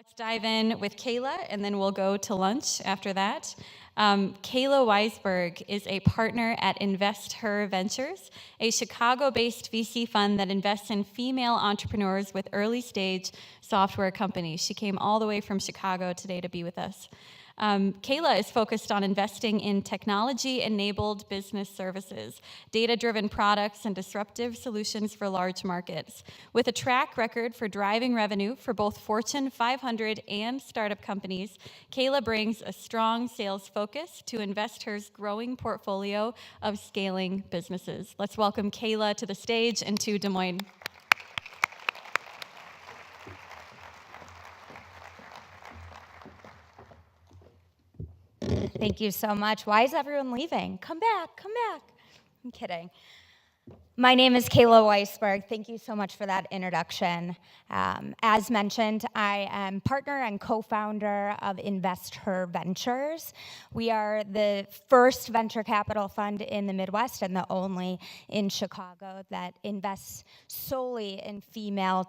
Let's dive in with Cayla, and then we'll go to lunch after that. Cayla Weisberg is a partner at InvestHER Ventures, a Chicago-based VC fund that invests in female entrepreneurs with early-stage software companies. She came all the way from Chicago today to be with us. Cayla is focused on investing in technology-enabled business services, data-driven products, and disruptive solutions for large markets. With a track record for driving revenue for both Fortune 500 and startup companies, Cayla brings a strong sales focus to InvestHER's growing portfolio of scaling businesses. Let's welcome Cayla to the stage and to Des Moines. Thank you so much. Why is everyone leaving? Come back, come back. I'm kidding. My name is Cayla Weisberg. Thank you so much for that introduction. As mentioned, I am partner and co-founder of InvestHER Ventures. We are the first venture capital fund in the Midwest and the only in Chicago that invests solely in female-led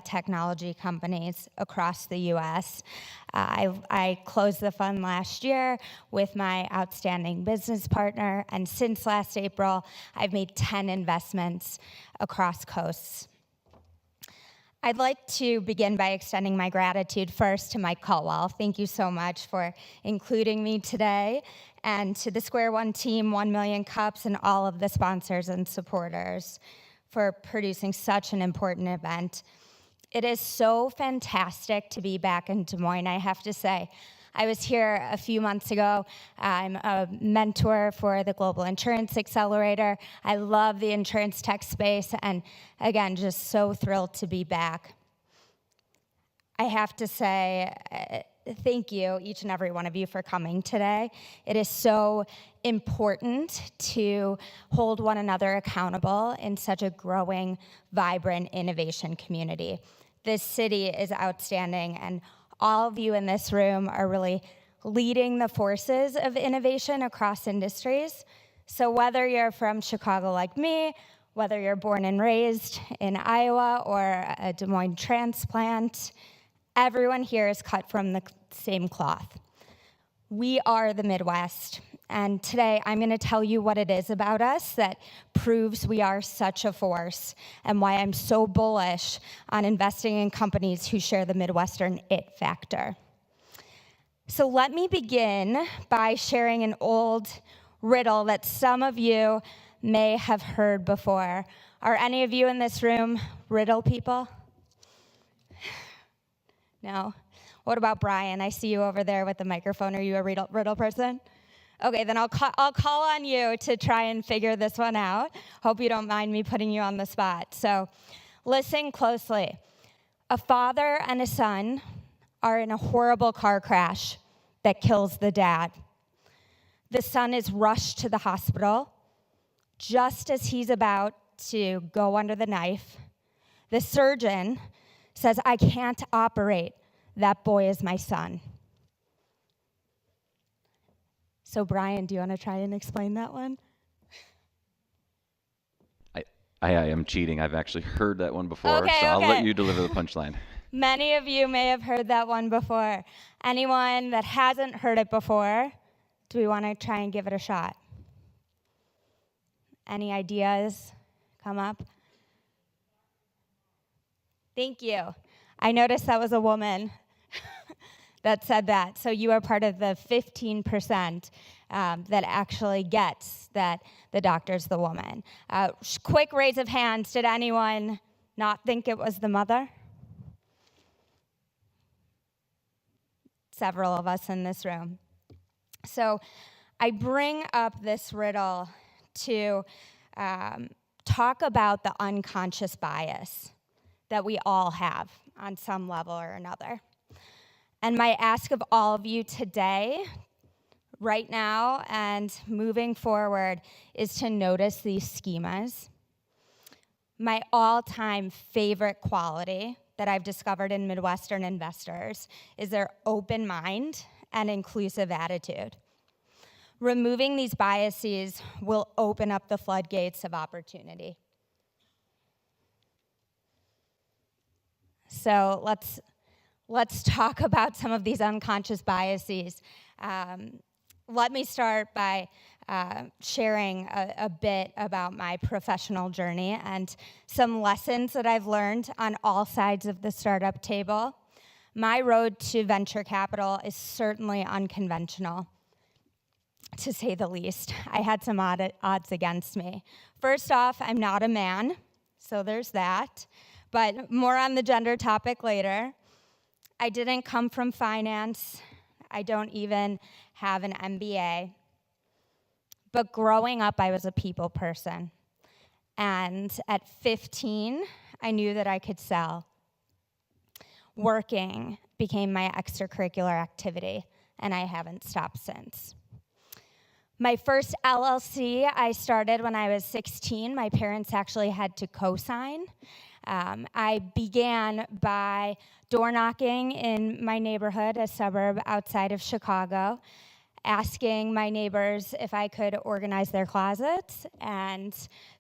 technology companies across the U.S. I closed the fund last year with my outstanding business partner, and since last April, I've made 10 investments across coasts. I'd like to begin by extending my gratitude first to Mike Caldwell. Thank you so much for including me today, and to the Square One team, 1 Million Cups, and all of the sponsors and supporters for producing such an important event. It is so fantastic to be back in Des Moines, I have to say. I was here a few months ago. I'm a mentor for the Global Insurance Accelerator. I love the insurance tech space, and again, just so thrilled to be back. I have to say, thank you, each and every one of you, for coming today. It is so important to hold one another accountable in such a growing, vibrant innovation community. This city is outstanding, and all of you in this room are really leading the forces of innovation across industries. So whether you're from Chicago like me, whether you're born and raised in Iowa or a Des Moines transplant, everyone here is cut from the same cloth. We are the Midwest, and today I'm going to tell you what it is about us that proves we are such a force, and why I'm so bullish on investing in companies who share the Midwestern it factor. So let me begin by sharing an old riddle that some of you may have heard before. Are any of you in this room riddle people? No? What about Brian? I see you over there with the microphone. Are you a riddle person? Okay, then I'll call on you to try and figure this one out. Hope you don't mind me putting you on the spot. So listen closely. A father and a son are in a horrible car crash that kills the dad. The son is rushed to the hospital. Just as he's about to go under the knife, the surgeon says, "I can't operate. That boy is my son." So Brian, do you want to try and explain that one? I am cheating. I've actually heard that one before, so I'll let you deliver the punchline. Many of you may have heard that one before. Anyone that hasn't heard it before, do we want to try and give it a shot? Any ideas come up? Thank you. I noticed that was a woman that said that. So you are part of the 15% that actually gets that the doctor's the woman. Quick raise of hands. Did anyone not think it was the mother? Several of us in this room. So I bring up this riddle to talk about the unconscious bias that we all have on some level or another. And my ask of all of you today, right now and moving forward, is to notice these schemas. My all-time favorite quality that I've discovered in Midwestern investors is their open mind and inclusive attitude. Removing these biases will open up the floodgates of opportunity. So let's talk about some of these unconscious biases. Let me start by sharing a bit about my professional journey and some lessons that I've learned on all sides of the startup table. My road to venture capital is certainly unconventional, to say the least. I had some odds against me. First off, I'm not a man, so there's that. But more on the gender topic later. I didn't come from finance. I don't even have an MBA. But growing up, I was a people person. And at 15, I knew that I could sell. Working became my extracurricular activity, and I haven't stopped since. My first LLC I started when I was 16. My parents actually had to co-sign. I began by door knocking in my neighborhood, a suburb outside of Chicago, asking my neighbors if I could organize their closets and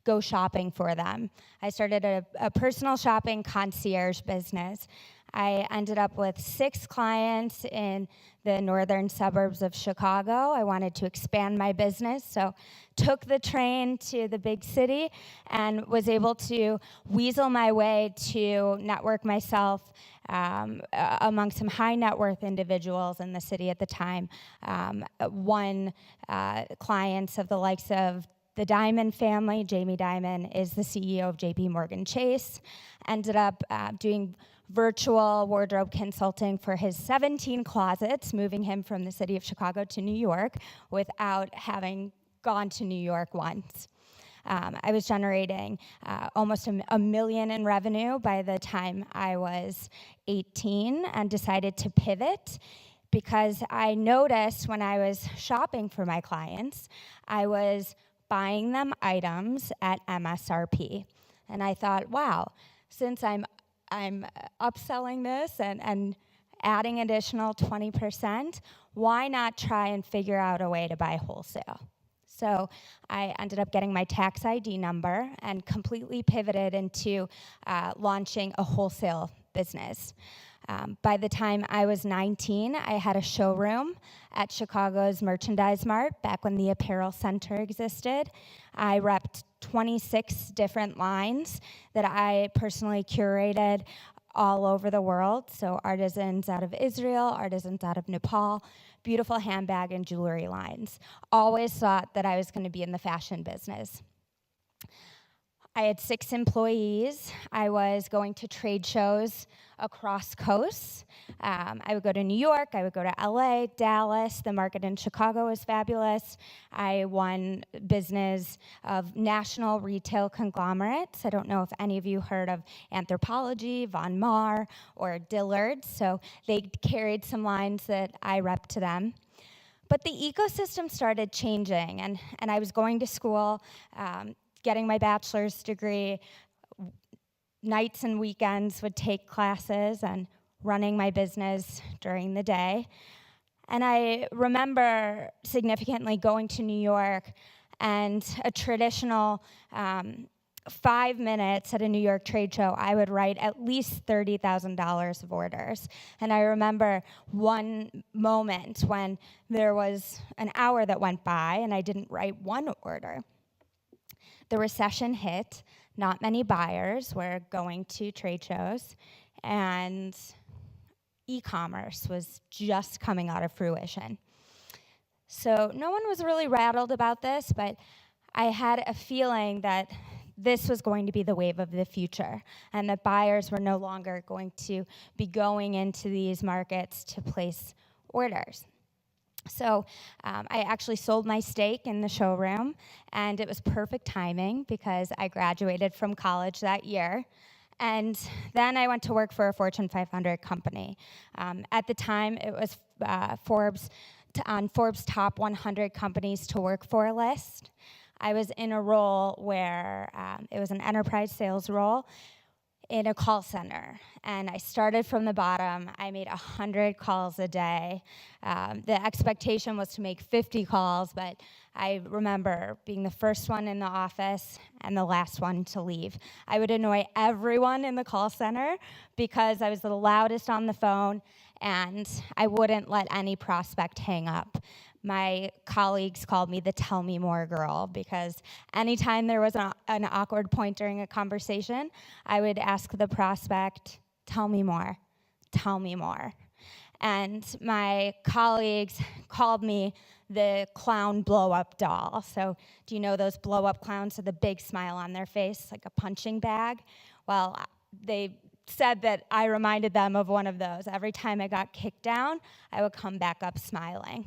go shopping for them. I started a personal shopping concierge business. I ended up with 6 clients in the northern suburbs of Chicago. I wanted to expand my business, so took the train to the big city and was able to weasel my way to network myself among some high net worth individuals in the city at the time. One clients of the likes of the Dimon family. Jamie Dimon is the CEO of JP Morgan Chase. Ended up doing virtual wardrobe consulting for his 17 closets, moving him from the city of Chicago to New York without having gone to New York once. I was generating almost a million in revenue by the time I was 18 and decided to pivot because I noticed when I was shopping for my clients, I was buying them items at MSRP. And I thought, wow, since I'm upselling this and adding additional 20%, why not try and figure out a way to buy wholesale? So I ended up getting my tax ID number and completely pivoted into launching a wholesale business. By the time I was 19, I had a showroom at Chicago's Merchandise Mart, back when the Apparel Center existed. I repped 26 different lines that I personally curated all over the world. So artisans out of Israel, artisans out of Nepal, beautiful handbag and jewelry lines. Always thought that I was going to be in the fashion business. I had 6 employees. I was going to trade shows across coasts. I would go to New York, I would go to LA, Dallas. The market in Chicago was fabulous. I won business of national retail conglomerates. I don't know if any of you heard of Anthropologie, Von Maur, or Dillard's. So they carried some lines that I repped to them. But the ecosystem started changing, and I was going to school, getting my bachelor's degree. Nights and weekends would take classes and running my business during the day. And I remember significantly going to New York and a traditional 5 minutes at a New York trade show, I would write at least $30,000 of orders. And I remember one moment when there was an hour that went by and I didn't write one order. The recession hit. Not many buyers were going to trade shows, and e-commerce was just coming out of fruition. So no one was really rattled about this, but I had a feeling that this was going to be the wave of the future, and that buyers were no longer going to be going into these markets to place orders. So I actually sold my stake in the showroom, and it was perfect timing because I graduated from college that year. And then I went to work for a Fortune 500 company. At the time, it was on Forbes' top 100 companies to work for list. I was in a role where it was an enterprise sales role in a call center, and I started from the bottom. I made 100 calls a day. The expectation was to make 50 calls, but I remember being the first one in the office and the last one to leave. I would annoy everyone in the call center because I was the loudest on the phone, and I wouldn't let any prospect hang up. My colleagues called me the tell me more girl because anytime there was an awkward point during a conversation, I would ask the prospect, tell me more, tell me more. And my colleagues called me the clown blow-up doll. So do you know those blow-up clowns with a big smile on their face, like a punching bag? Well, they said that I reminded them of one of those. Every time I got kicked down, I would come back up smiling.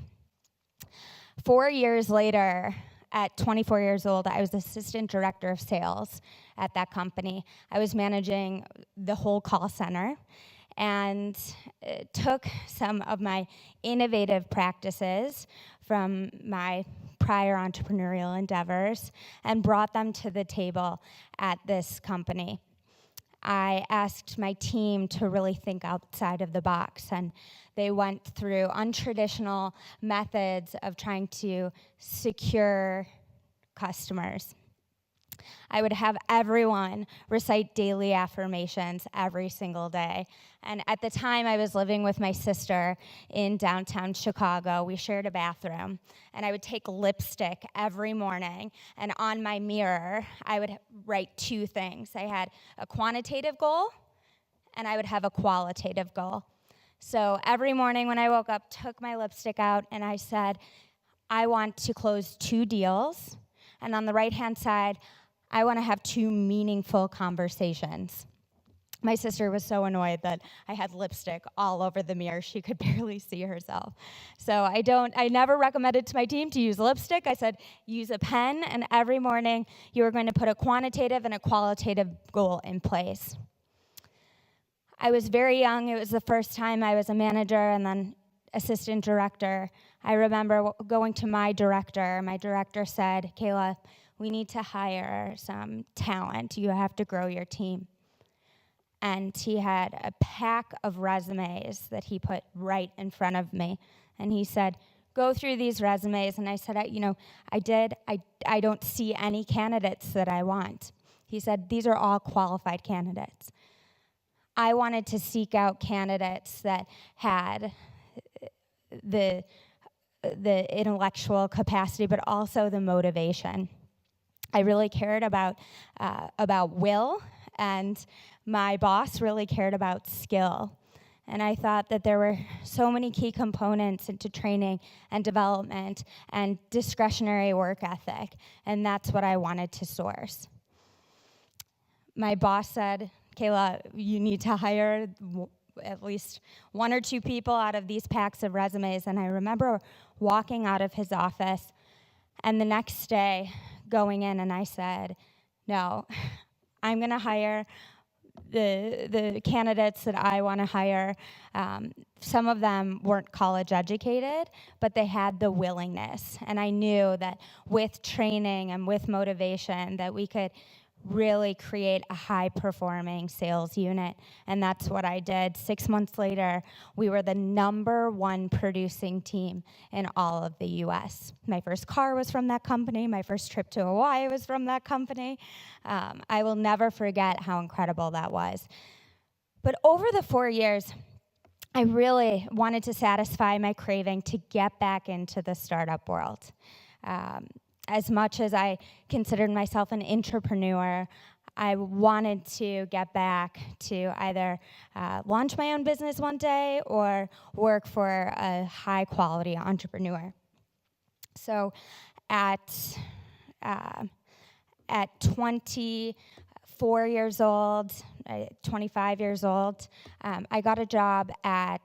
4 years later, at 24 years old, I was assistant director of sales at that company. I was managing the whole call center and took some of my innovative practices from my prior entrepreneurial endeavors and brought them to the table at this company. I asked my team to really think outside of the box, and they went through untraditional methods of trying to secure customers. I would have everyone recite daily affirmations every single day. And at the time, I was living with my sister in downtown Chicago. We shared a bathroom. And I would take lipstick every morning. And on my mirror, I would write two things. I had a quantitative goal, and I would have a qualitative goal. So every morning when I woke up, took my lipstick out, and I said, I want to close 2 deals. And on the right-hand side, I want to have 2 meaningful conversations. My sister was so annoyed that I had lipstick all over the mirror. She could barely see herself. So I never recommended to my team to use lipstick. I said, use a pen, and every morning you are going to put a quantitative and a qualitative goal in place. I was very young. It was the first time I was a manager and then assistant director. I remember going to my director. My director said, Cayla, we need to hire some talent. You have to grow your team. And he had a pack of resumes that he put right in front of me. And he said, go through these resumes. And I said, I don't see any candidates that I want. He said, these are all qualified candidates. I wanted to seek out candidates that had the intellectual capacity, but also the motivation. I really cared about will, and my boss really cared about skill. And I thought that there were so many key components into training and development and discretionary work ethic, and that's what I wanted to source. My boss said, Cayla, you need to hire at least 1 or 2 people out of these packs of resumes. And I remember walking out of his office, and the next day going in, and I said, no, I'm going to hire the candidates that I want to hire. Some of them weren't college educated, but they had the willingness. And I knew that with training and with motivation that we could really create a high-performing sales unit, and that's what I did. 6 months later, we were the #1 producing team in all of the U.S. My first car was from that company. My first trip to Hawaii was from that company. I will never forget how incredible that was. But over the 4 years, I really wanted to satisfy my craving to get back into the startup world. As much as I considered myself an entrepreneur, I wanted to get back to either launch my own business one day or work for a high-quality entrepreneur. So at 24 years old, 25 years old, I got a job at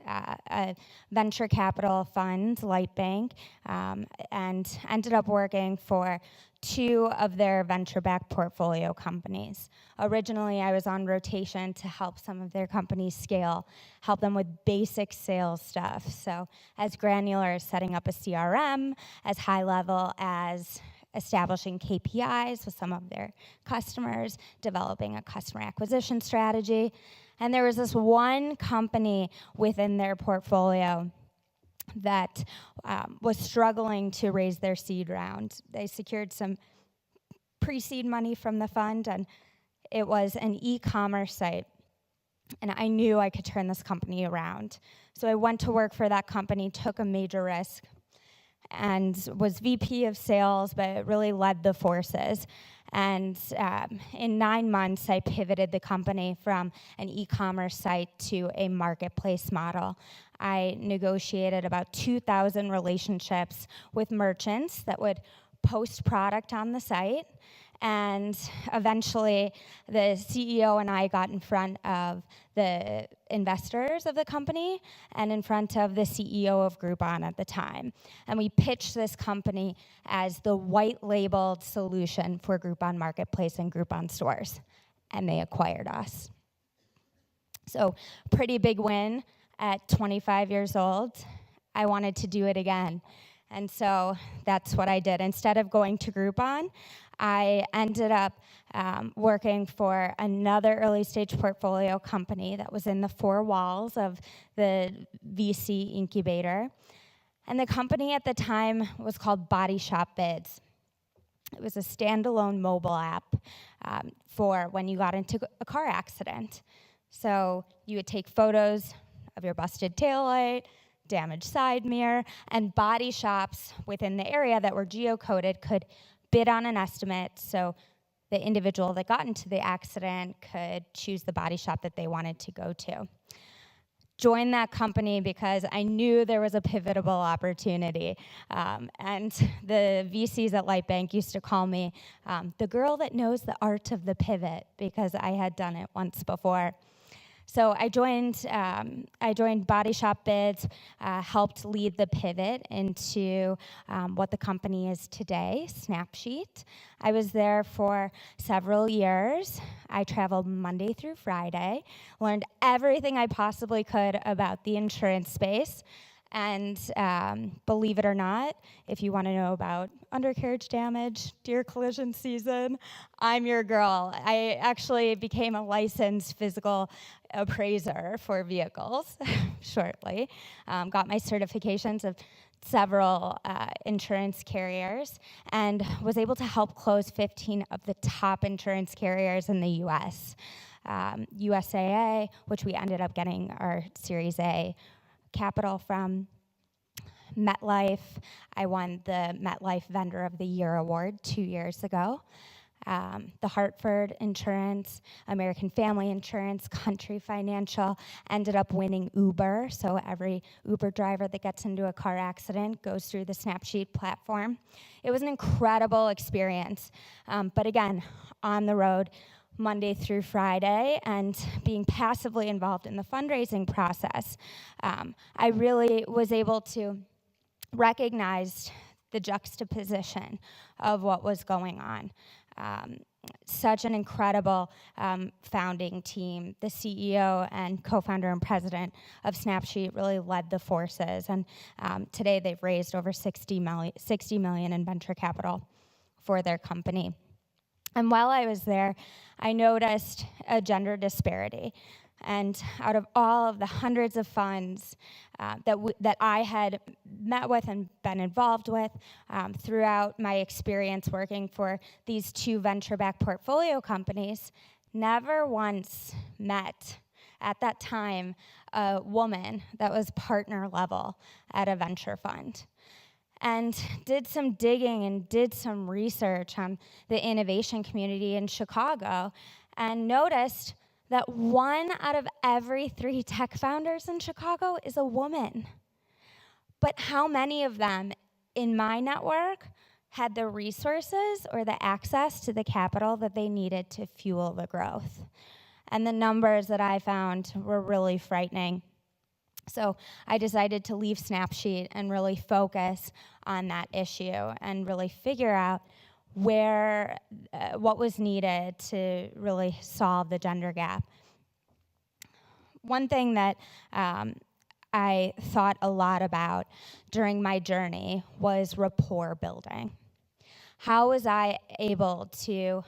a venture capital fund, Lightbank, and ended up working for 2 of their venture-backed portfolio companies. Originally, I was on rotation to help some of their companies scale, help them with basic sales stuff. So as granular as setting up a CRM, as high level as establishing KPIs with some of their customers, developing a customer acquisition strategy. And there was this one company within their portfolio that was struggling to raise their seed round. They secured some pre-seed money from the fund, and it was an e-commerce site. And I knew I could turn this company around. So I went to work for that company, took a major risk, and was VP of sales, but really led the forces. And in 9 months, I pivoted the company from an e-commerce site to a marketplace model. I negotiated about 2,000 relationships with merchants that would post product on the site. And eventually, the CEO and I got in front of the investors of the company and in front of the CEO of Groupon at the time. And we pitched this company as the white-labeled solution for Groupon Marketplace and Groupon stores. And they acquired us. So pretty big win at 25 years old. I wanted to do it again. And so that's what I did. Instead of going to Groupon, I ended up working for another early stage portfolio company that was in the 4 walls of the VC incubator. And the company at the time was called Body Shop Bids. It was a standalone mobile app for when you got into a car accident. So you would take photos of your busted taillight, damaged side mirror, and body shops within the area that were geocoded could bid on an estimate, so the individual that got into the accident could choose the body shop that they wanted to go to. Joined that company because I knew there was a pivotable opportunity. And the VCs at Lightbank used to call me the girl that knows the art of the pivot because I had done it once before. So I joined Body Shop Bids, helped lead the pivot into what the company is today, Snapsheet. I was there for several years. I traveled Monday through Friday, learned everything I possibly could about the insurance space. And believe it or not, if you want to know about undercarriage damage, deer collision season, I'm your girl. I actually became a licensed physical appraiser for vehicles shortly. Got my certifications of several insurance carriers and was able to help close 15 of the top insurance carriers in the U.S. USAA, which we ended up getting our Series A capital from. MetLife, I won the MetLife Vendor of the Year award 2 years ago. The Hartford Insurance, American Family Insurance, Country Financial, ended up winning Uber. So every Uber driver that gets into a car accident goes through the Snapsheet platform. It was an incredible experience. But again, on the road, Monday through Friday, and being passively involved in the fundraising process, I really was able to recognize the juxtaposition of what was going on. Such an incredible founding team. The CEO and co-founder and president of Snapsheet really led the forces, and today they've raised over $60 million in venture capital for their company. And while I was there, I noticed a gender disparity. And out of all of the hundreds of funds that I had met with and been involved with throughout my experience working for these 2 venture-backed portfolio companies, never once met at that time a woman that was partner level at a venture fund. And did some digging and did some research on the innovation community in Chicago and noticed that 1 out of every 3 tech founders in Chicago is a woman. But how many of them in my network had the resources or the access to the capital that they needed to fuel the growth? And the numbers that I found were really frightening. So I decided to leave Snapsheet and really focus on that issue and really figure out what was needed to really solve the gender gap. One thing that I thought a lot about during my journey was rapport building. How was I able to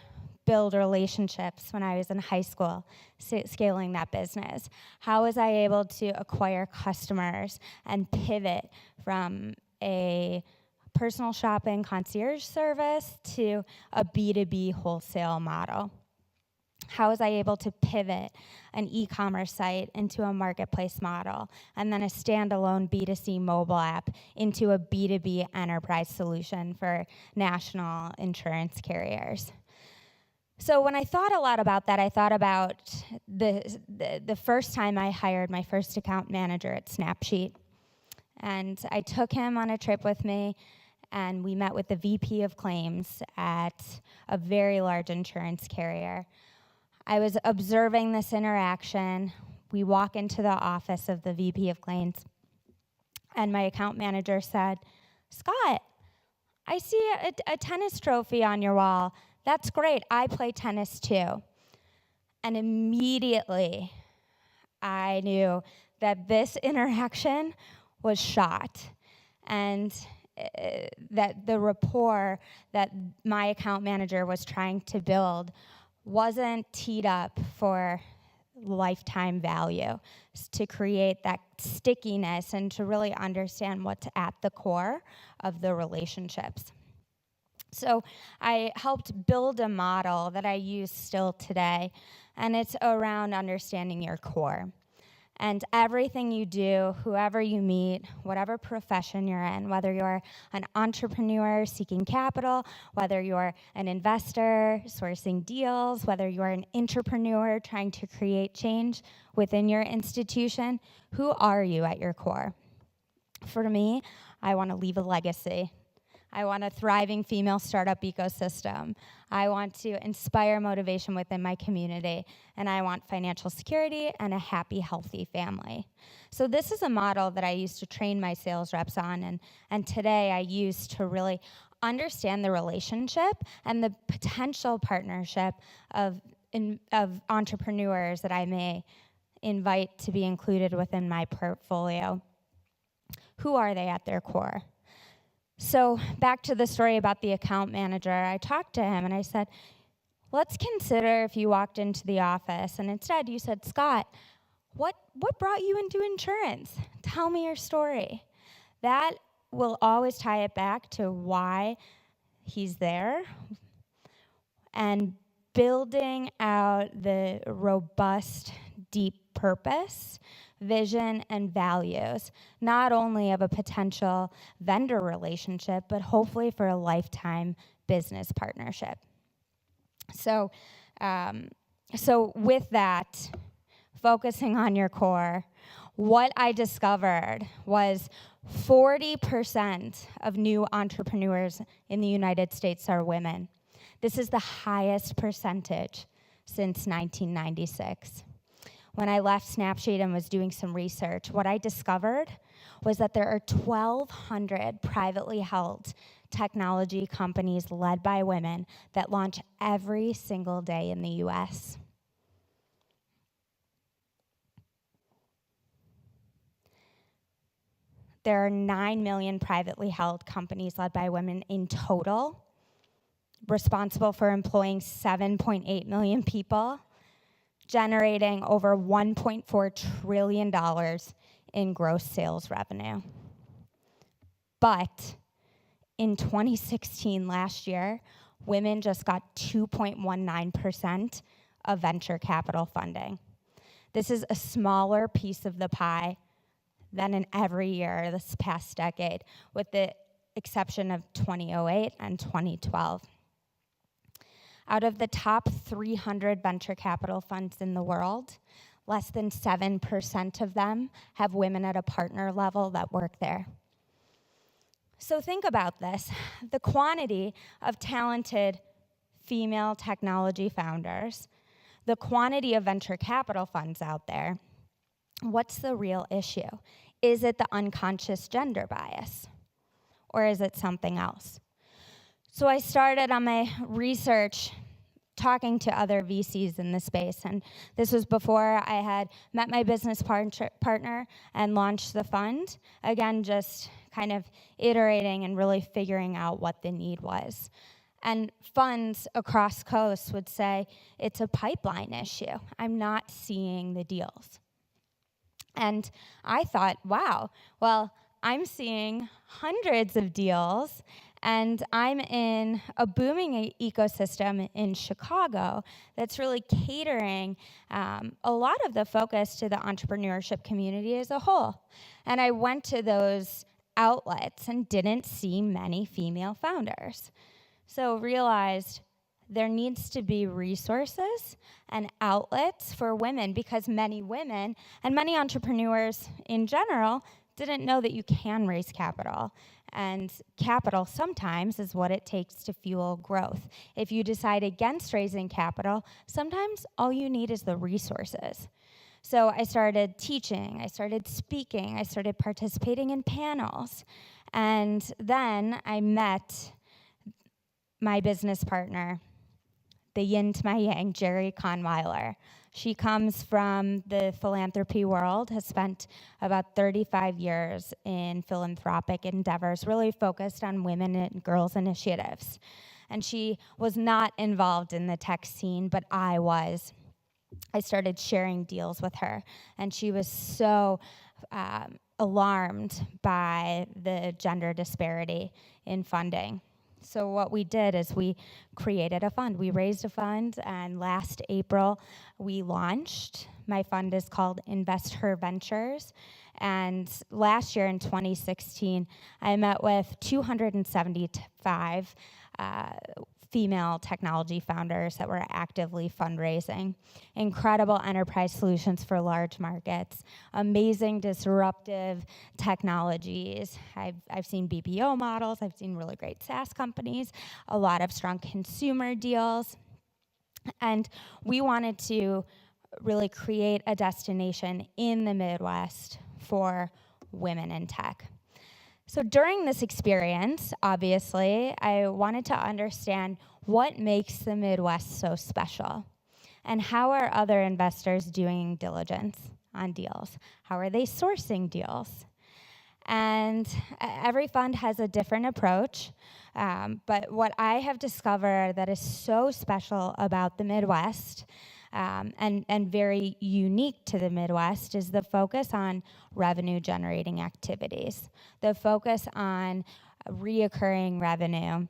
build relationships when I was in high school, scaling that business? How was I able to acquire customers and pivot from a personal shopping concierge service to a B2B wholesale model? How was I able to pivot an e-commerce site into a marketplace model and then a standalone B2C mobile app into a B2B enterprise solution for national insurance carriers? So when I thought a lot about that, I thought about the first time I hired my first account manager at Snapsheet. And I took him on a trip with me, and we met with the VP of claims at a very large insurance carrier. I was observing this interaction. We walk into the office of the VP of claims, and my account manager said, "Scott, I see a tennis trophy on your wall. That's great. I play tennis too." And immediately, I knew that this interaction was shot, and that the rapport that my account manager was trying to build wasn't teed up for lifetime value, to create that stickiness and to really understand what's at the core of the relationships. So I helped build a model that I use still today, and it's around understanding your core. And everything you do, whoever you meet, whatever profession you're in, whether you're an entrepreneur seeking capital, whether you're an investor sourcing deals, whether you're an entrepreneur trying to create change within your institution, who are you at your core? For me, I want to leave a legacy. I want a thriving female startup ecosystem. I want to inspire motivation within my community. And I want financial security and a happy, healthy family. So this is a model that I used to train my sales reps on, and today I use to really understand the relationship and the potential partnership of entrepreneurs that I may invite to be included within my portfolio. Who are they at their core? So back to the story about the account manager, I talked to him and I said, let's consider if you walked into the office and instead you said, "Scott, what brought you into insurance? Tell me your story." That will always tie it back to why he's there, and building out the robust, deep purpose, vision, and values, not only of a potential vendor relationship, but hopefully for a lifetime business partnership. So with that, focusing on your core, what I discovered was 40% of new entrepreneurs in the United States are women. This is the highest percentage since 1996. When I left Snapsheet and was doing some research, what I discovered was that there are 1,200 privately held technology companies led by women that launch every single day in the US. There are 9 million privately held companies led by women in total, responsible for employing 7.8 million people, generating over $1.4 trillion in gross sales revenue. But in 2016, last year, women just got 2.19% of venture capital funding. This is a smaller piece of the pie than in every year this past decade, with the exception of 2008 and 2012. Out of the top 300 venture capital funds in the world, less than 7% of them have women at a partner level that work there. So think about this. The quantity of talented female technology founders, the quantity of venture capital funds out there, what's the real issue? Is it the unconscious gender bias? Or is it something else? So I started on my research talking to other VCs in the space, and this was before I had met my business partner and launched the fund. Again, just kind of iterating and really figuring out what the need was. And funds across coasts would say, it's a pipeline issue. I'm not seeing the deals. And I thought, wow, well, I'm seeing hundreds of deals, and I'm in a booming ecosystem in Chicago that's really catering a lot of the focus to the entrepreneurship community as a whole. And I went to those outlets and didn't see many female founders. So realized there needs to be resources and outlets for women, because many women and many entrepreneurs in general didn't know that you can raise capital. And capital sometimes is what it takes to fuel growth. If you decide against raising capital, sometimes all you need is the resources. So I started teaching, I started speaking, I started participating in panels. And then I met my business partner, the yin to my yang, Jerry Conweiler. She comes from the philanthropy world, has spent about 35 years in philanthropic endeavors, really focused on women and girls initiatives. And she was not involved in the tech scene, but I was. I started sharing deals with her, and she was so alarmed by the gender disparity in funding. So what we did is we created a fund. We raised a fund, and last April we launched. My fund is called InvestHER Ventures. And last year in 2016, I met with 275 female technology founders that were actively fundraising. Incredible enterprise solutions for large markets, amazing disruptive technologies. I've seen BPO models, I've seen really great SaaS companies, a lot of strong consumer deals. And we wanted to really create a destination in the Midwest for women in tech. So during this experience, obviously, I wanted to understand what makes the Midwest so special, and how are other investors doing diligence on deals? How are they sourcing deals? And every fund has a different approach, but what I have discovered that is so special about the Midwest and very unique to the Midwest is the focus on revenue generating activities, the focus on reoccurring revenue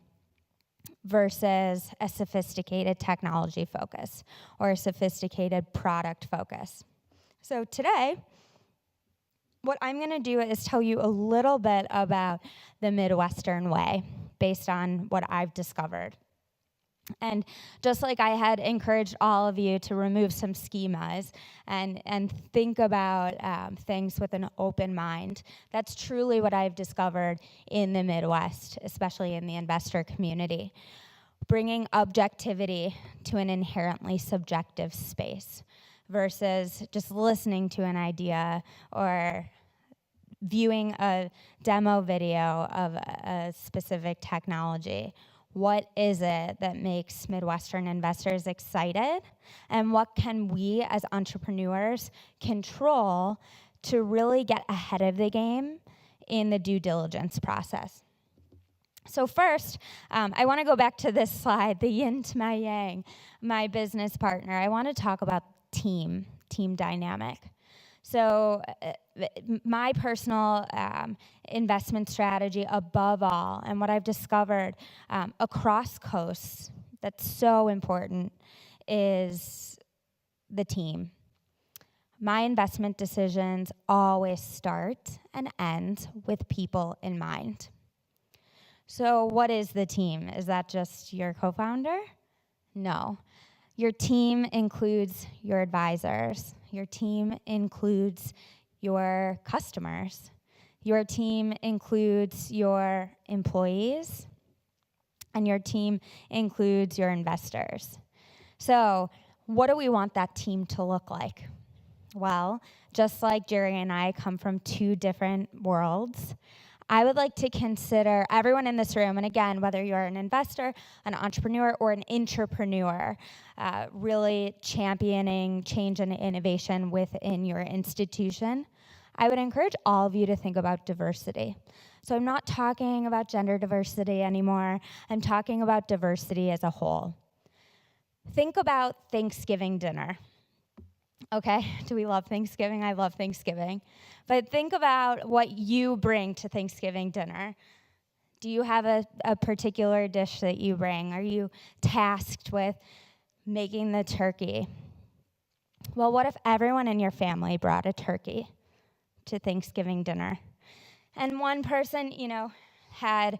versus a sophisticated technology focus or a sophisticated product focus. So today, what I'm going to do is tell you a little bit about the Midwestern way based on what I've discovered. And just like I had encouraged all of you to remove some schemas and think about things with an open mind, that's truly what I've discovered in the Midwest, especially in the investor community. Bringing objectivity to an inherently subjective space versus just listening to an idea or viewing a demo video of a specific technology. What is it that makes Midwestern investors excited? And what can we as entrepreneurs control to really get ahead of the game in the due diligence process? So first, I want to go back to this slide, the yin to my yang, my business partner. I want to talk about team dynamic. So my personal investment strategy above all, and what I've discovered across coasts that's so important, is the team. My investment decisions always start and end with people in mind. So what is the team? Is that just your co-founder? No. Your team includes your advisors. Your team includes your customers. Your team includes your employees. And your team includes your investors. So what do we want that team to look like? Well, just like Jerry and I come from two different worlds, I would like to consider everyone in this room, and again, whether you're an investor, an entrepreneur, or an intrapreneur, really championing change and innovation within your institution, I would encourage all of you to think about diversity. So I'm not talking about gender diversity anymore. I'm talking about diversity as a whole. Think about Thanksgiving dinner. Okay, do we love Thanksgiving? I love Thanksgiving. But think about what you bring to Thanksgiving dinner. Do you have a particular dish that you bring? Are you tasked with making the turkey? Well, what if everyone in your family brought a turkey to Thanksgiving dinner? And one person, had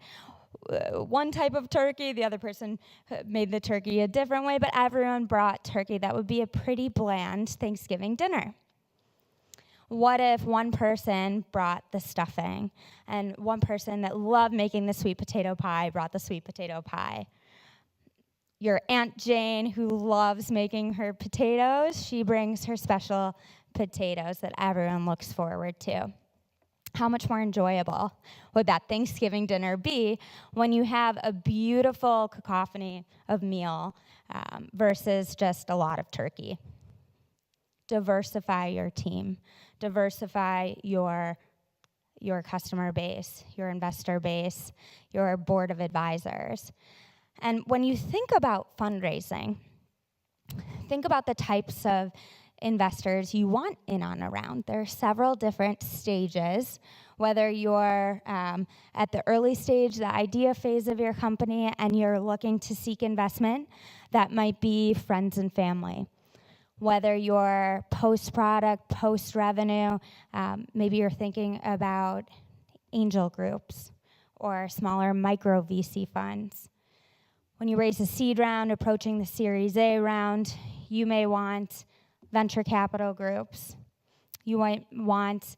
one type of turkey, the other person made the turkey a different way, but everyone brought turkey. That would be a pretty bland Thanksgiving dinner. What if one person brought the stuffing, and one person that loved making the sweet potato pie brought the sweet potato pie? Your Aunt Jane, who loves making her potatoes, she brings her special potatoes that everyone looks forward to. How much more enjoyable would that Thanksgiving dinner be when you have a beautiful cacophony of meal versus just a lot of turkey? Diversify your team. Diversify your customer base, your investor base, your board of advisors. And when you think about fundraising, think about the types of investors you want in on around. There are several different stages, whether you're at the early stage, the idea phase of your company, and you're looking to seek investment, that might be friends and family. Whether you're post-product, post-revenue, maybe you're thinking about angel groups or smaller micro VC funds. When you raise a seed round, approaching the Series A round, you may want venture capital groups. You might want,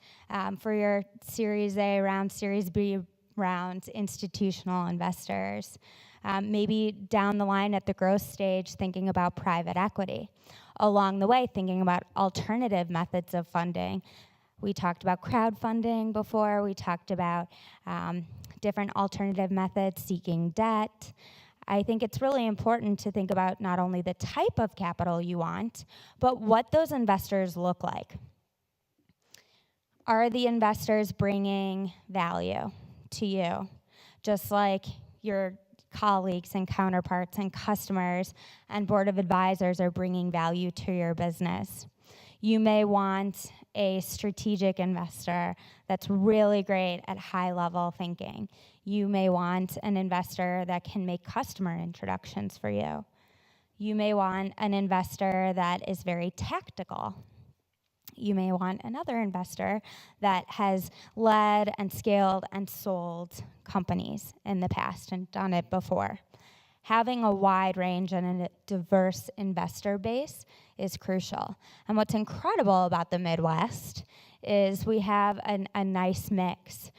for your Series A round, Series B round, institutional investors. Maybe down the line at the growth stage, thinking about private equity. Along the way, thinking about alternative methods of funding. We talked about crowdfunding before. We talked about different alternative methods, seeking debt. I think it's really important to think about not only the type of capital you want, but what those investors look like. Are the investors bringing value to you? Just like your colleagues and counterparts and customers and board of advisors are bringing value to your business. You may want a strategic investor that's really great at high-level thinking. You may want an investor that can make customer introductions for you. You may want an investor that is very tactical. You may want another investor that has led and scaled and sold companies in the past and done it before. Having a wide range and a diverse investor base is crucial. And what's incredible about the Midwest is we have a nice mix.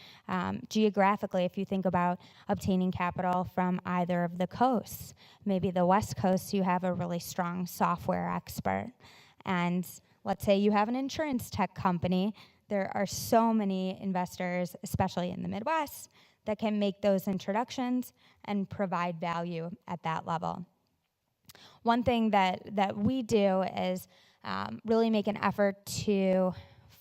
Geographically, if you think about obtaining capital from either of the coasts, maybe the West Coast, you have a really strong software expert. And let's say you have an insurance tech company. There are so many investors, especially in the Midwest, that can make those introductions and provide value at that level. One thing that we do is really make an effort to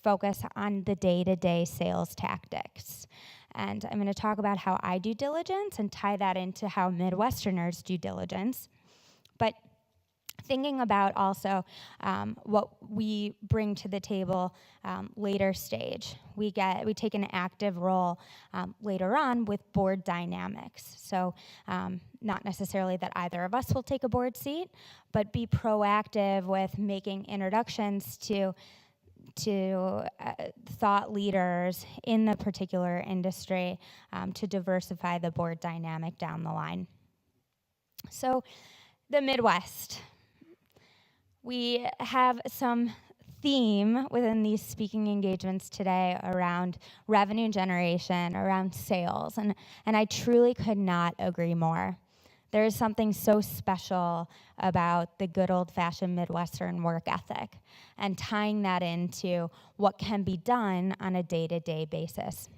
focus on the day-to-day sales tactics. And I'm going to talk about how I do diligence and tie that into how Midwesterners do diligence. But thinking about also what we bring to the table later stage. We take an active role later on with board dynamics. So not necessarily that either of us will take a board seat, but be proactive with making introductions to thought leaders in the particular industry to diversify the board dynamic down the line. So the Midwest. We have some theme within these speaking engagements today around revenue generation, around sales, and I truly could not agree more. There is something so special about the good old-fashioned Midwestern work ethic and tying that into what can be done on a day-to-day basis.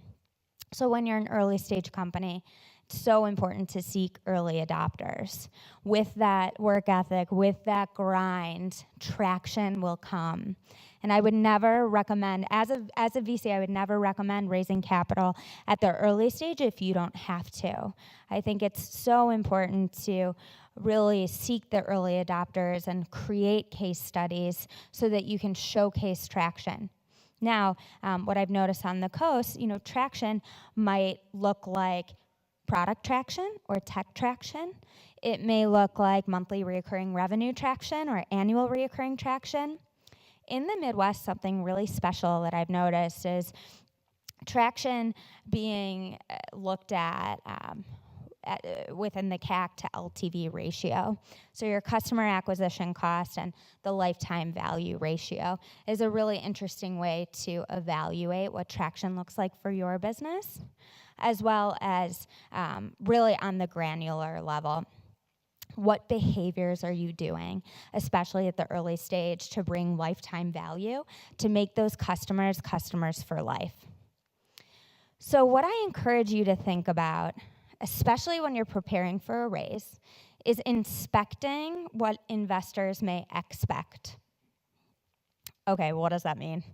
So when you're an early stage company, it's so important to seek early adopters. With that work ethic, with that grind, traction will come. And I would never recommend, as a VC, I would never recommend raising capital at the early stage if you don't have to. I think it's so important to really seek the early adopters and create case studies so that you can showcase traction. Now, what I've noticed on the coast, traction might look like product traction or tech traction. It may look like monthly recurring revenue traction or annual recurring traction. In the Midwest, something really special that I've noticed is traction being looked at within the CAC to LTV ratio. So your customer acquisition cost and the lifetime value ratio is a really interesting way to evaluate what traction looks like for your business, as well as really on the granular level. What behaviors are you doing, especially at the early stage, to bring lifetime value, to make those customers for life? So what I encourage you to think about, especially when you're preparing for a raise, is inspecting what investors may expect. Okay, what does that mean?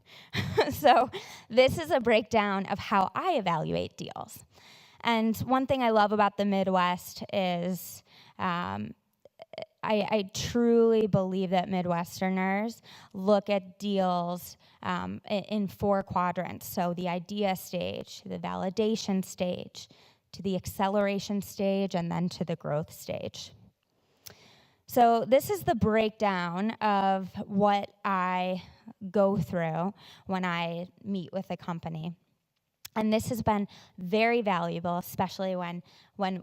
So this is a breakdown of how I evaluate deals. And one thing I love about the Midwest is I truly believe that Midwesterners look at deals in 4 quadrants. So the idea stage, the validation stage, to the acceleration stage, and then to the growth stage. So this is the breakdown of what I go through when I meet with a company. And this has been very valuable, especially when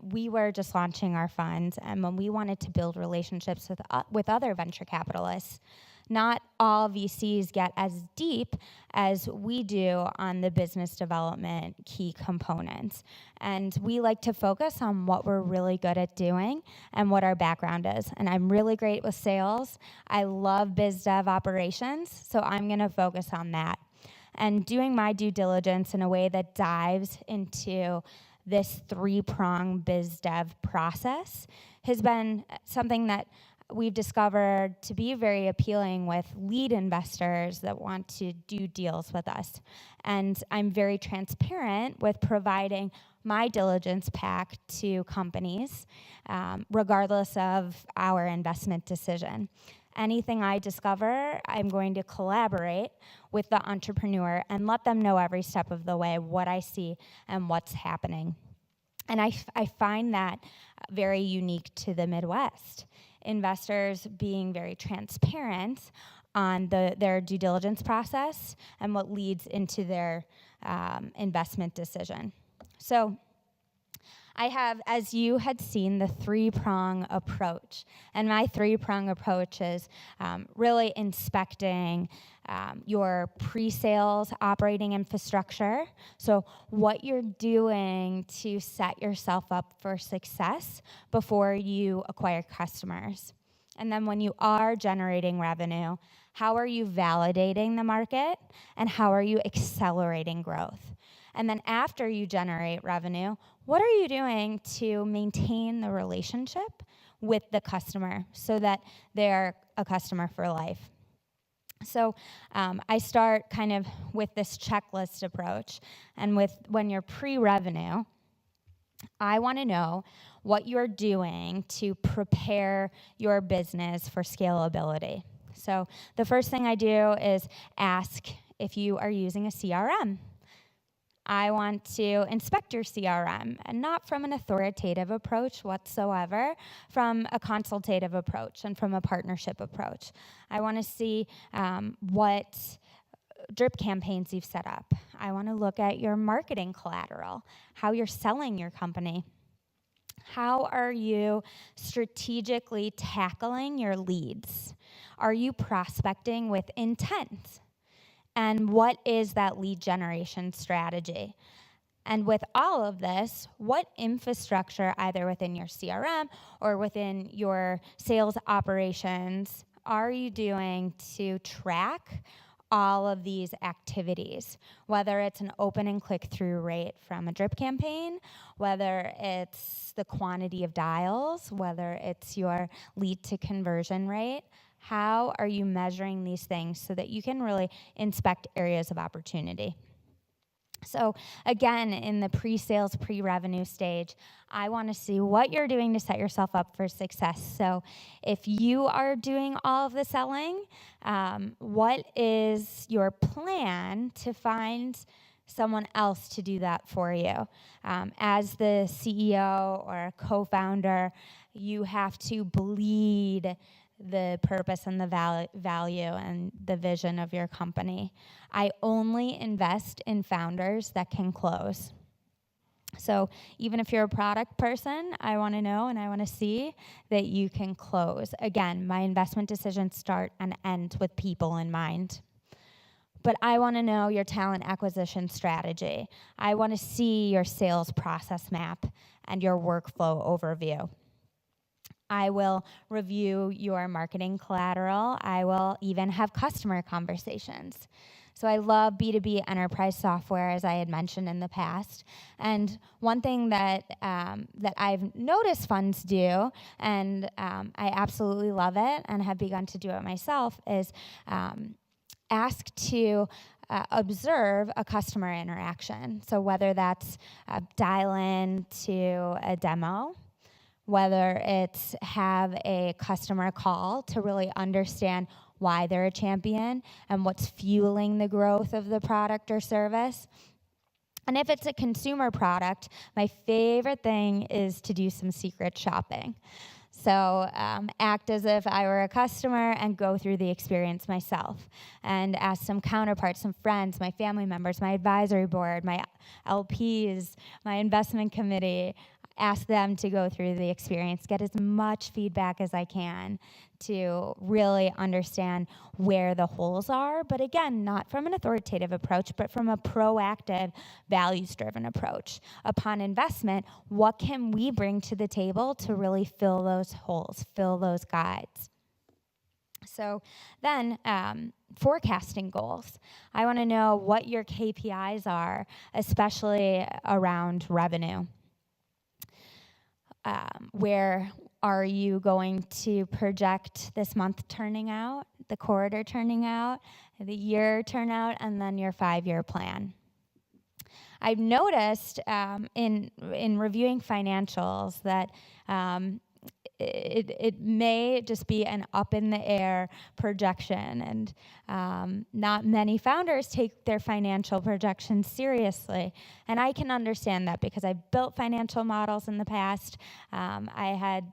we were just launching our funds and when we wanted to build relationships with other venture capitalists. Not all VCs get as deep as we do on the business development key components. And we like to focus on what we're really good at doing and what our background is. And I'm really great with sales. I love biz dev operations, so I'm going to focus on that. And doing my due diligence in a way that dives into this 3-prong biz dev process has been something that we've discovered to be very appealing with lead investors that want to do deals with us. And I'm very transparent with providing my diligence pack to companies, regardless of our investment decision. Anything I discover, I'm going to collaborate with the entrepreneur and let them know every step of the way what I see and what's happening. And I find that very unique to the Midwest. Investors being very transparent on their due diligence process and what leads into their investment decision. So I have, as you had seen, the 3-prong approach. And my 3-prong approach is really inspecting your pre-sales operating infrastructure. So what you're doing to set yourself up for success before you acquire customers. And then when you are generating revenue, how are you validating the market and how are you accelerating growth? And then after you generate revenue, what are you doing to maintain the relationship with the customer so that they're a customer for life? So I start kind of with this checklist approach. And when you're pre-revenue, I want to know what you're doing to prepare your business for scalability. So the first thing I do is ask if you are using a CRM. I want to inspect your CRM, and not from an authoritative approach whatsoever, from a consultative approach and from a partnership approach. I want to see what drip campaigns you've set up. I want to look at your marketing collateral, how you're selling your company. How are you strategically tackling your leads? Are you prospecting with intent? And what is that lead generation strategy? And with all of this, what infrastructure, either within your CRM or within your sales operations, are you doing to track all of these activities? Whether it's an open and click-through rate from a drip campaign, whether it's the quantity of dials, whether it's your lead to conversion rate, How are you measuring these things so that you can really inspect areas of opportunity? So again, in the pre-sales, pre-revenue stage, I want to see what you're doing to set yourself up for success. So if you are doing all of the selling, what is your plan to find someone else to do that for you? As the CEO or co-founder, you have to bleed the purpose and the value and the vision of your company. I only invest in founders that can close. So even if you're a product person, I want to know and I want to see that you can close. Again, my investment decisions start and end with people in mind. But I want to know your talent acquisition strategy. I want to see your sales process map and your workflow overview. I will review your marketing collateral. I will even have customer conversations. So I love B2B enterprise software, as I had mentioned in the past. And one thing that I've noticed funds do, and I absolutely love it and have begun to do it myself, is ask to observe a customer interaction. So whether that's dial in to a demo, whether it's have a customer call to really understand why they're a champion and what's fueling the growth of the product or service. And if it's a consumer product, my favorite thing is to do some secret shopping. So act as if I were a customer and go through the experience myself and ask some counterparts, some friends, my family members, my advisory board, my LPs, my investment committee, ask them to go through the experience, get as much feedback as I can to really understand where the holes are. But again, not from an authoritative approach, but from a proactive, values-driven approach. Upon investment, what can we bring to the table to really fill those holes, fill those guides? So then, forecasting goals. I want to know what your KPIs are, especially around revenue. Where are you going to project this month turning out, the quarter turning out, the year turnout, and then your 5-year plan? I've noticed in reviewing financials that it may just be an up in the air projection, and not many founders take their financial projections seriously. And I can understand that because I've built financial models in the past. I had,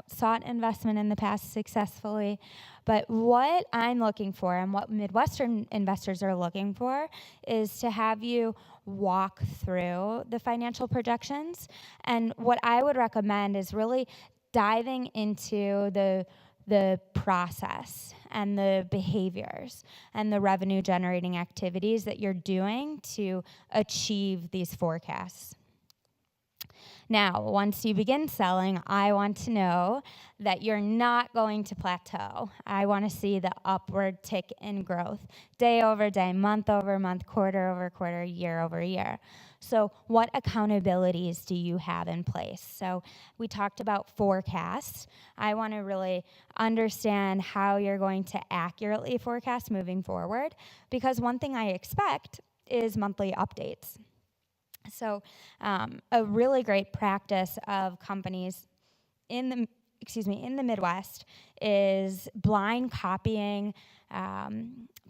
sought investment in the past successfully. But what I'm looking for and what Midwestern investors are looking for is to have you walk through the financial projections. And what I would recommend is really diving into the process and the behaviors and the revenue generating activities that you're doing to achieve these forecasts. Now, once you begin selling, I want to know that you're not going to plateau. I want to see the upward tick in growth, day over day, month over month, quarter over quarter, year over year. So what accountabilities do you have in place? So we talked about forecasts. I want to really understand how you're going to accurately forecast moving forward, because one thing I expect is monthly updates. So a really great practice of companies in the Midwest is blind copying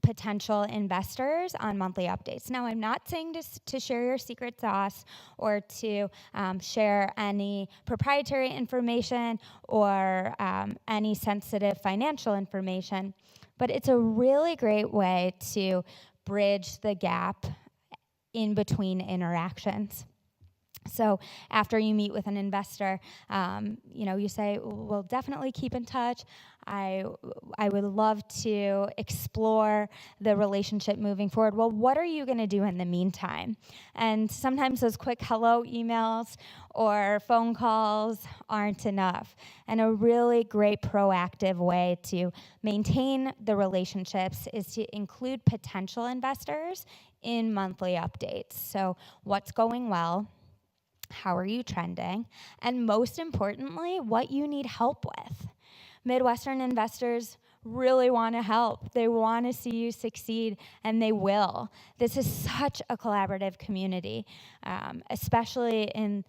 potential investors on monthly updates. Now, I'm not saying to share your secret sauce or to share any proprietary information or any sensitive financial information, but it's a really great way to bridge the gap in between interactions. So after you meet with an investor, you say, we'll definitely keep in touch. I would love to explore the relationship moving forward. Well, what are you going to do in the meantime? And sometimes those quick hello emails or phone calls aren't enough. And a really great proactive way to maintain the relationships is to include potential investors in monthly updates. So what's going well? How are you trending? And most importantly, what you need help with. Midwestern investors really want to help. They want to see you succeed, and they will. This is such a collaborative community, especially in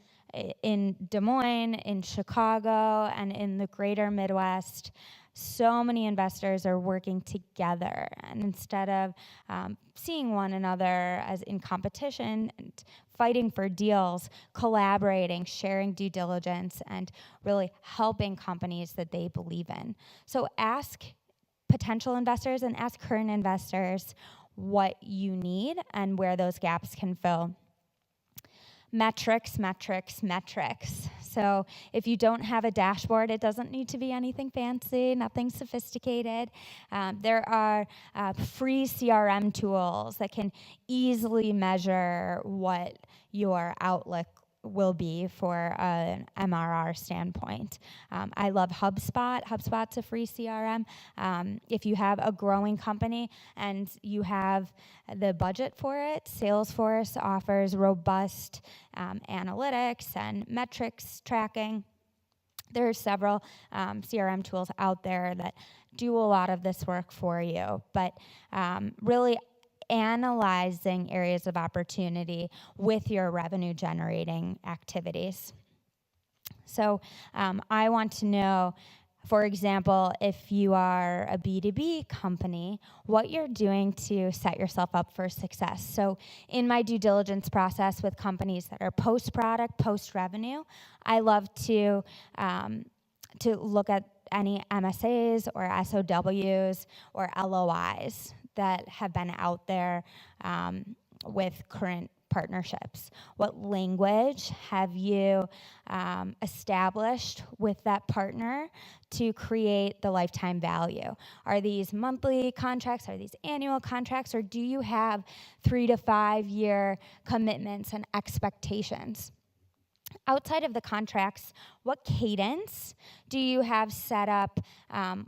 Des Moines, in Chicago, and in the greater Midwest. So many investors are working together, and instead of seeing one another as in competition and fighting for deals, collaborating, sharing due diligence, and really helping companies that they believe in. So ask potential investors and ask current investors what you need and where those gaps can fill. Metrics, metrics, metrics. So if you don't have a dashboard, it doesn't need to be anything fancy, nothing sophisticated. There are free CRM tools that can easily measure what your outlook will be for an MRR standpoint. I love HubSpot. HubSpot's a free CRM. If you have a growing company and you have the budget for it, Salesforce offers robust analytics and metrics tracking. There are several CRM tools out there that do a lot of this work for you, but really analyzing areas of opportunity with your revenue generating activities. So I want to know, for example, if you are a B2B company, what you're doing to set yourself up for success. So in my due diligence process with companies that are post-product, post-revenue, I love to look at any MSAs or SOWs or LOIs that have been out there with current partnerships. What language have you established with that partner to create the lifetime value? Are these monthly contracts? Are these annual contracts? Or do you have 3 to 5 year commitments and expectations? Outside of the contracts, what cadence do you have set up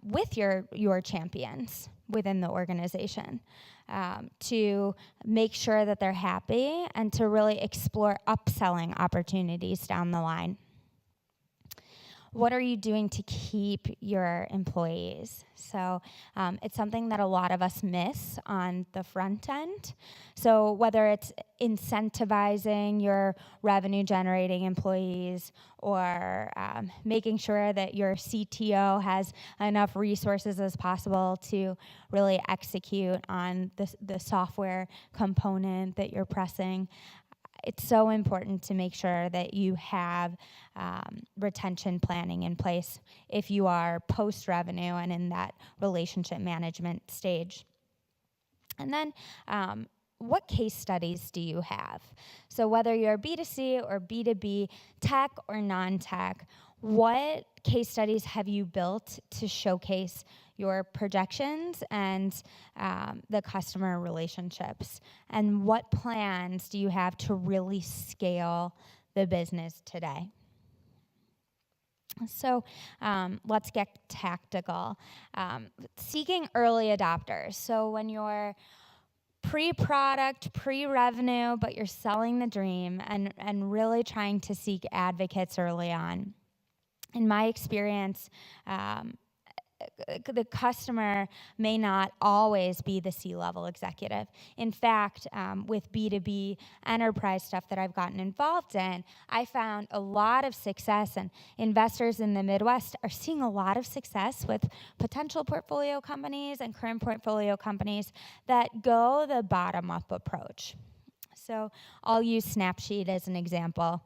with your champions within the organization to make sure that they're happy and to really explore upselling opportunities down the line? What are you doing to keep your employees? So it's something that a lot of us miss on the front end. So whether it's incentivizing your revenue generating employees or making sure that your CTO has enough resources as possible to really execute on the software component that you're pressing, it's so important to make sure that you have retention planning in place if you are post-revenue and in that relationship management stage. And then what case studies do you have? So whether you're B2C or B2B, tech or non-tech, what case studies have you built to showcase your projections and the customer relationships? And what plans do you have to really scale the business today? So let's get tactical. Seeking early adopters. So when you're pre-product, pre-revenue, but you're selling the dream and really trying to seek advocates early on. In my experience, the customer may not always be the C-level executive. In fact, with B2B enterprise stuff that I've gotten involved in, I found a lot of success, and investors in the Midwest are seeing a lot of success with potential portfolio companies and current portfolio companies that go the bottom-up approach. So I'll use Snapsheet as an example.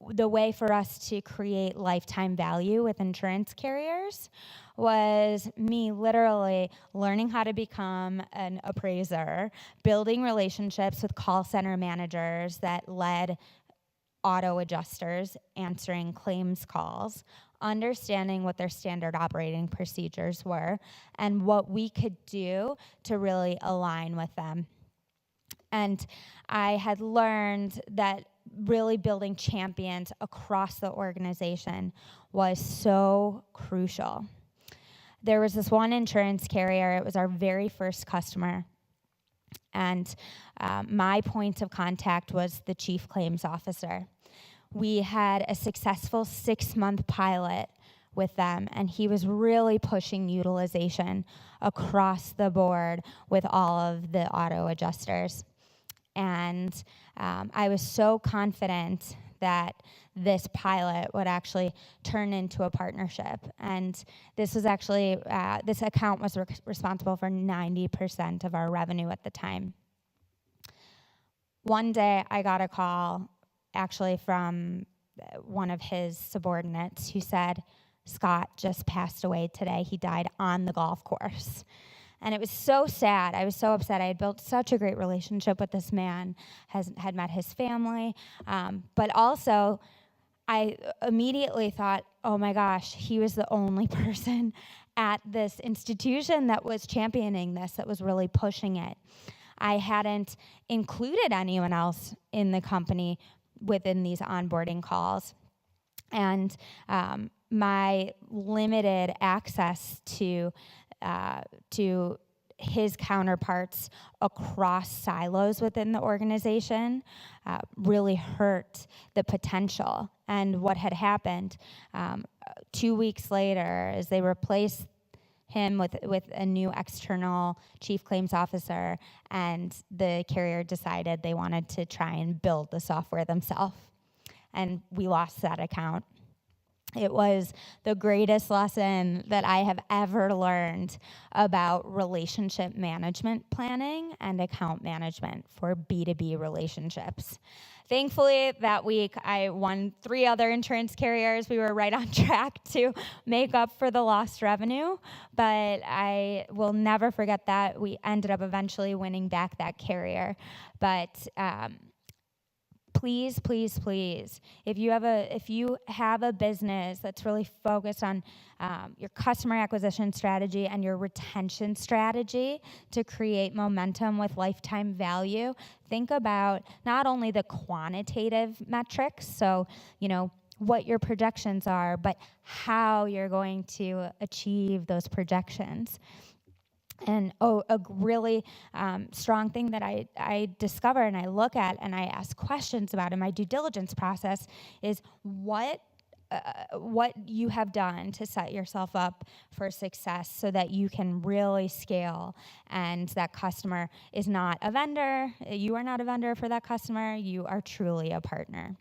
The way for us to create lifetime value with insurance carriers was me literally learning how to become an appraiser, building relationships with call center managers that led auto adjusters answering claims calls, understanding what their standard operating procedures were, and what we could do to really align with them. And I had learned that really building champions across the organization was so crucial. There was this one insurance carrier, it was our very first customer, and my point of contact was the chief claims officer. We had a successful 6-month pilot with them, and he was really pushing utilization across the board with all of the auto adjusters. And I was so confident that this pilot would actually turn into a partnership. And this was actually, this account was responsible for 90% of our revenue at the time. One day I got a call actually from one of his subordinates who said, Scott just passed away today. He died on the golf course. And it was so sad. I was so upset. I had built such a great relationship with this man, had met his family. But also, I immediately thought, oh my gosh, he was the only person at this institution that was championing this, that was really pushing it. I hadn't included anyone else in the company within these onboarding calls. And my limited access to his counterparts across silos within the organization really hurt the potential. And what had happened 2 weeks later, as they replaced him with a new external chief claims officer, and the carrier decided they wanted to try and build the software themselves. And we lost that account. It was the greatest lesson that I have ever learned about relationship management planning and account management for B2B relationships. Thankfully, that week, I won 3 other insurance carriers. We were right on track to make up for the lost revenue, but I will never forget that. We ended up eventually winning back that carrier. But please, please, please, if you have a business that's really focused on your customer acquisition strategy and your retention strategy to create momentum with lifetime value, think about not only the quantitative metrics, so what your projections are, but how you're going to achieve those projections. And a really strong thing that I discover and I look at and I ask questions about in my due diligence process is what you have done to set yourself up for success so that you can really scale and that customer is not a vendor. You are not a vendor for that customer. You are truly a partner.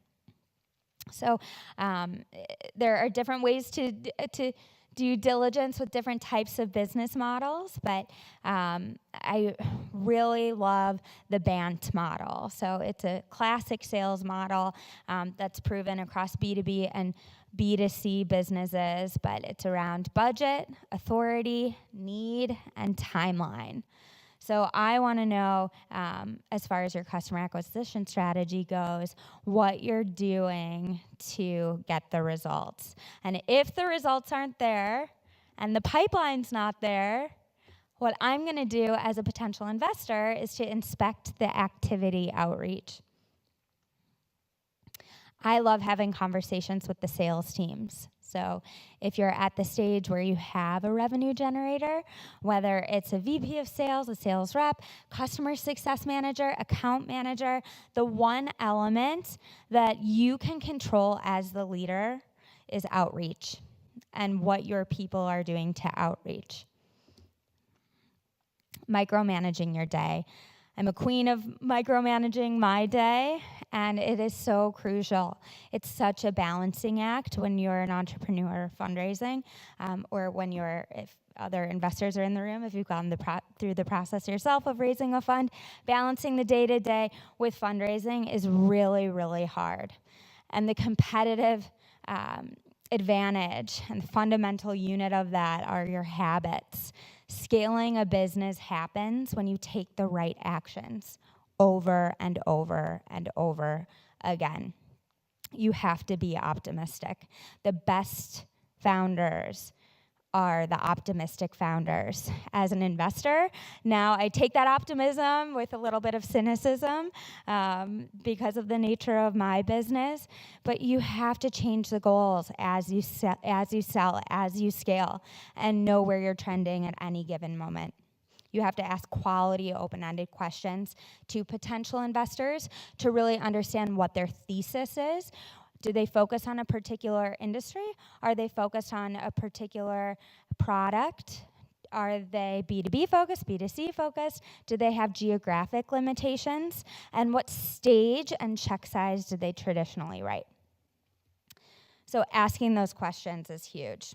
So there are different ways to due diligence with different types of business models, but I really love the BANT model. So it's a classic sales model that's proven across B2B and B2C businesses, but it's around budget, authority, need, and timeline. So I want to know, as far as your customer acquisition strategy goes, what you're doing to get the results. And if the results aren't there and the pipeline's not there, what I'm going to do as a potential investor is to inspect the activity outreach. I love having conversations with the sales teams. So if you're at the stage where you have a revenue generator, whether it's a VP of sales, a sales rep, customer success manager, account manager, the one element that you can control as the leader is outreach and what your people are doing to outreach. Micromanaging your day. I'm a queen of micromanaging my day, and it is so crucial. It's such a balancing act when you're an entrepreneur fundraising, or when if other investors are in the room, if you've gone through the process yourself of raising a fund, balancing the day-to-day with fundraising is really, really hard. And the competitive advantage and the fundamental unit of that are your habits. Scaling a business happens when you take the right actions over and over and over again. You have to be optimistic. The best founders are the optimistic founders. As an investor, now I take that optimism with a little bit of cynicism because of the nature of my business, but you have to change the goals as you sell, as you scale, and know where you're trending at any given moment. You have to ask quality, open-ended questions to potential investors to really understand what their thesis is, Do they focus on a particular industry? Are they focused on a particular product? Are they B2B focused, B2C focused? Do they have geographic limitations? And what stage and check size do they traditionally write? So asking those questions is huge.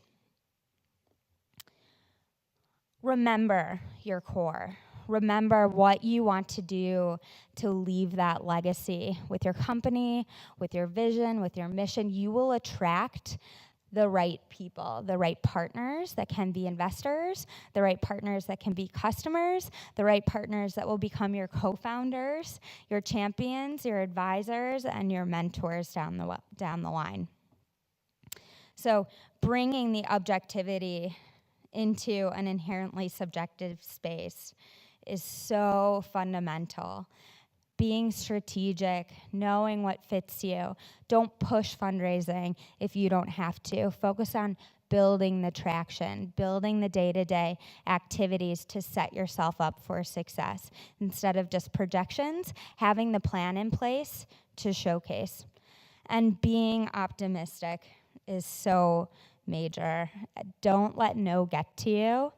Remember your core. Remember what you want to do to leave that legacy with your company, with your vision, with your mission. You will attract the right people, the right partners that can be investors, the right partners that can be customers, the right partners that will become your co-founders, your champions, your advisors, and your mentors down the line. So bringing the objectivity into an inherently subjective space is so fundamental. Being strategic, knowing what fits you. Don't push fundraising if you don't have to. Focus on building the traction, building the day-to-day activities to set yourself up for success. Instead of just projections, having the plan in place to showcase. And being optimistic is so major. Don't let no get to you.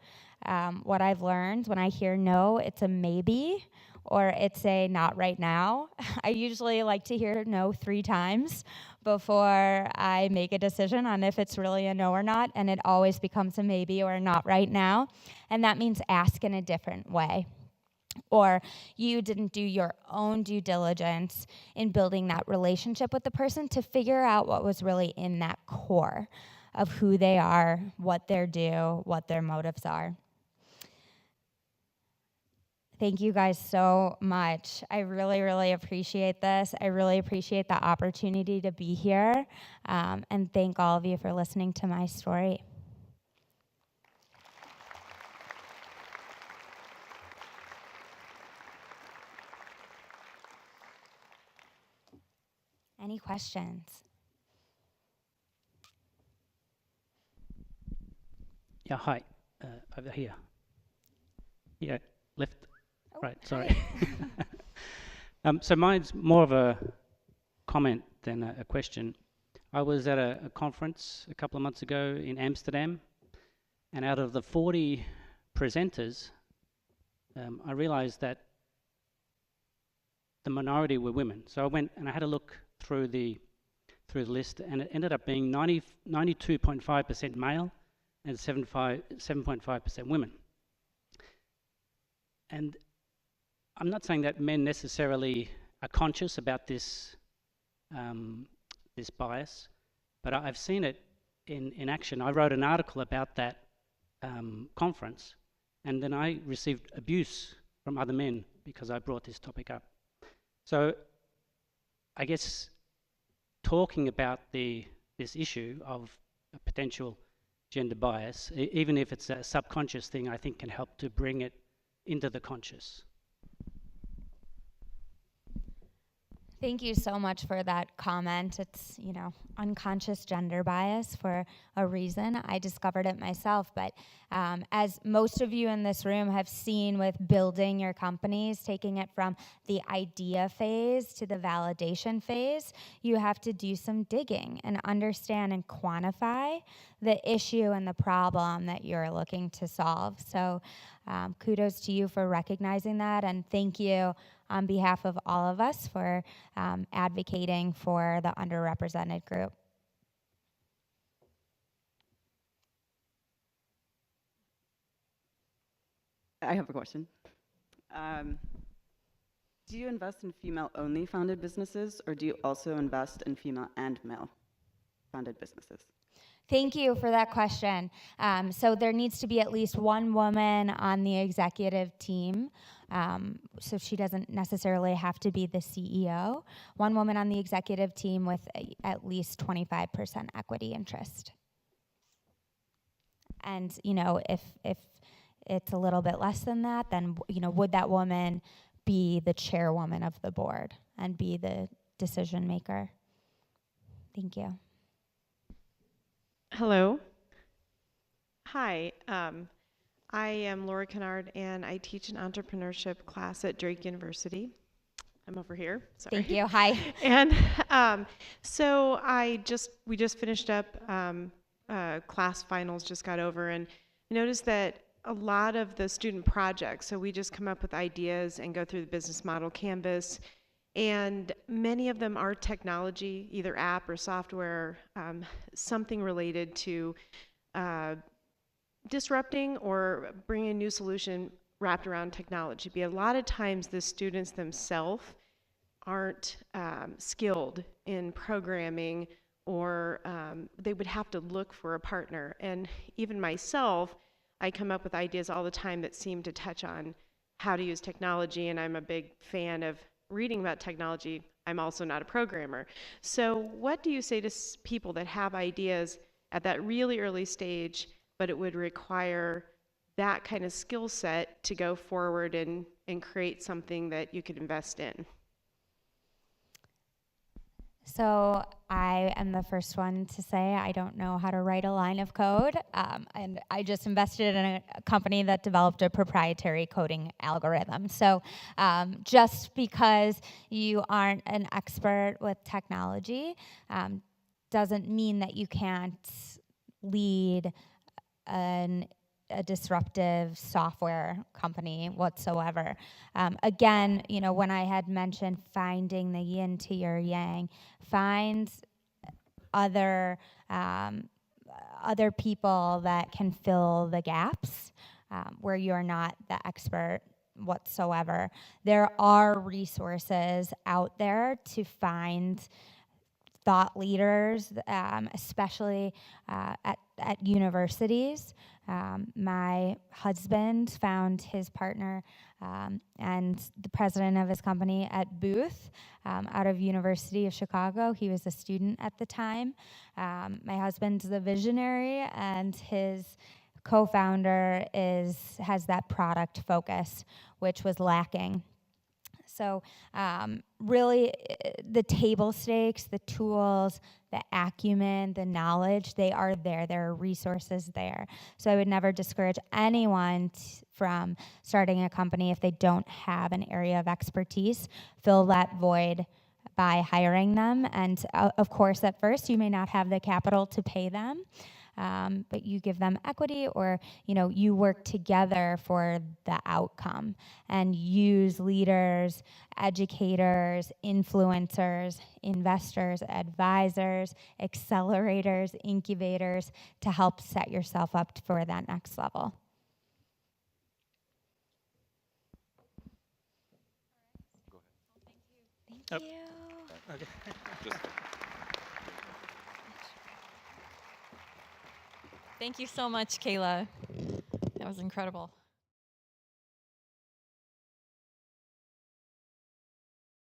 What I've learned, when I hear no, it's a maybe or it's a not right now. I usually like to hear no 3 times before I make a decision on if it's really a no or not, and it always becomes a maybe or a not right now. And that means ask in a different way. Or you didn't do your own due diligence in building that relationship with the person to figure out what was really in that core of who they are, what they do, what their motives are. Thank you guys so much. I really, really appreciate this. I really appreciate the opportunity to be here. And thank all of you for listening to my story. Any questions? Yeah, hi. Over here. Yeah, left. Oh, right, sorry. So mine's more of a comment than a question. I was at a conference a couple of months ago in Amsterdam, and out of the 40 presenters, I realized that the minority were women. So I went and I had a look through the list, and it ended up being 92.5% male and 7.5% women. And I'm not saying that men necessarily are conscious about this this bias, but I've seen it in action. I wrote an article about that conference, and then I received abuse from other men because I brought this topic up. So I guess talking about this issue of a potential gender bias, even if it's a subconscious thing, I think can help to bring it into the conscious. Thank you so much for that comment. It's, unconscious gender bias for a reason. I discovered it myself, but as most of you in this room have seen with building your companies, taking it from the idea phase to the validation phase, you have to do some digging and understand and quantify the issue and the problem that you're looking to solve. So kudos to you for recognizing that, and thank you on behalf of all of us for advocating for the underrepresented group. I have a question. Do you invest in female-only founded businesses, or do you also invest in female and male-founded businesses? Thank you for that question. So there needs to be at least one woman on the executive team. So she doesn't necessarily have to be the CEO. One woman on the executive team with at least 25% equity interest. And, if it's a little bit less than that, then, would that woman be the chairwoman of the board and be the decision maker? Thank you. Hello. Hi. I am Laura Kennard, and I teach an entrepreneurship class at Drake University. I'm over here. Sorry. Thank you. Hi. And so we just finished up class finals, just got over, and noticed that a lot of the student projects, so we just come up with ideas and go through the business model canvas, and many of them are technology, either app or software, something related to disrupting or bringing a new solution wrapped around technology. But a lot of times the students themselves aren't skilled in programming, or they would have to look for a partner. And even myself, I come up with ideas all the time that seem to touch on how to use technology, and I'm a big fan of reading about technology. I'm also not a programmer. So what do you say to people that have ideas at that really early stage, but it would require that kind of skill set to go forward and create something that you could invest in? So I am the first one to say I don't know how to write a line of code, and I just invested in a company that developed a proprietary coding algorithm. So just because you aren't an expert with technology doesn't mean that you can't lead a disruptive software company whatsoever. Again, when I had mentioned finding the yin to your yang, find other people that can fill the gaps where you're not the expert whatsoever. There are resources out there to find thought leaders, especially at universities. My husband found his partner and the president of his company at Booth out of University of Chicago. He was a student at the time. My husband's the visionary, and his co-founder has that product focus, which was lacking. So really, the table stakes, the tools, the acumen, the knowledge, they are there. There are resources there. So I would never discourage anyone from starting a company if they don't have an area of expertise. Fill that void by hiring them. And of course, at first, you may not have the capital to pay them. But you give them equity, or you work together for the outcome, and use leaders, educators, influencers, investors, advisors, accelerators, incubators to help set yourself up for that next level. Go ahead. Thank you. Okay. Thank you so much, Cayla. That was incredible.